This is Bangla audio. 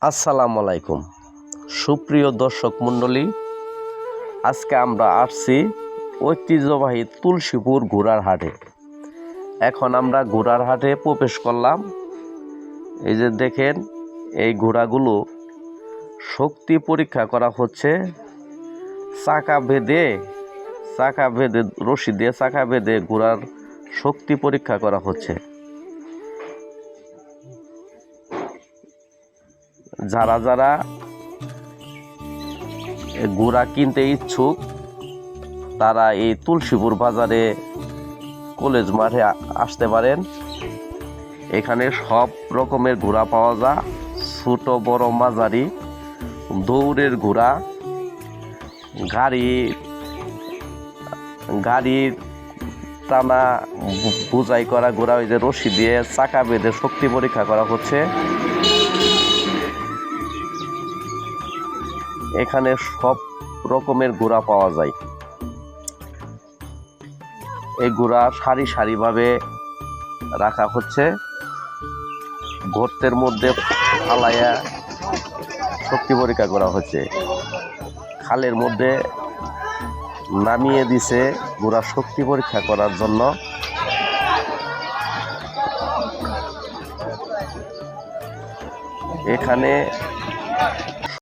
আসসালামু আলাইকুম সুপ্রিয় দর্শক মণ্ডলী, আজকে আমরা আসছি ঐতিহ্যবাহী তুলসীপুর ঘোড়ার হাটে। এখন আমরা ঘোড়ার হাটে প্রবেশ করলাম। এই যে দেখেন, এই ঘোড়াগুলো শক্তি পরীক্ষা করা হচ্ছে। চাকা বেঁধে রশি দিয়ে চাকা বেঁধে ঘোড়ার শক্তি পরীক্ষা করা হচ্ছে। যারা যারা ঘোড়া কিনতে ইচ্ছুক তারা এই তুলসীপুর বাজারে কলেজ মাঠে আসতে পারেন। এখানে সব রকমের ঘোড়া পাওয়া যায়, ছোট বড় মাঝারি, দৌড়ের ঘোড়া, গাড়ির টানা বোঝাই করা ঘোড়া, ওই যে রশি দিয়ে চাকা বেঁধে শক্তি পরীক্ষা করা হচ্ছে। এখানে সব রকমের ঘোড়া পাওয়া যায়। এই ঘোড়া সারি সারিভাবে রাখা হচ্ছে, গর্তের মধ্যে ফালাইয়া শক্তি পরীক্ষা করা হচ্ছে। খালের মধ্যে নামিয়ে দিছে ঘোড়া শক্তি পরীক্ষা করার জন্য। এখানে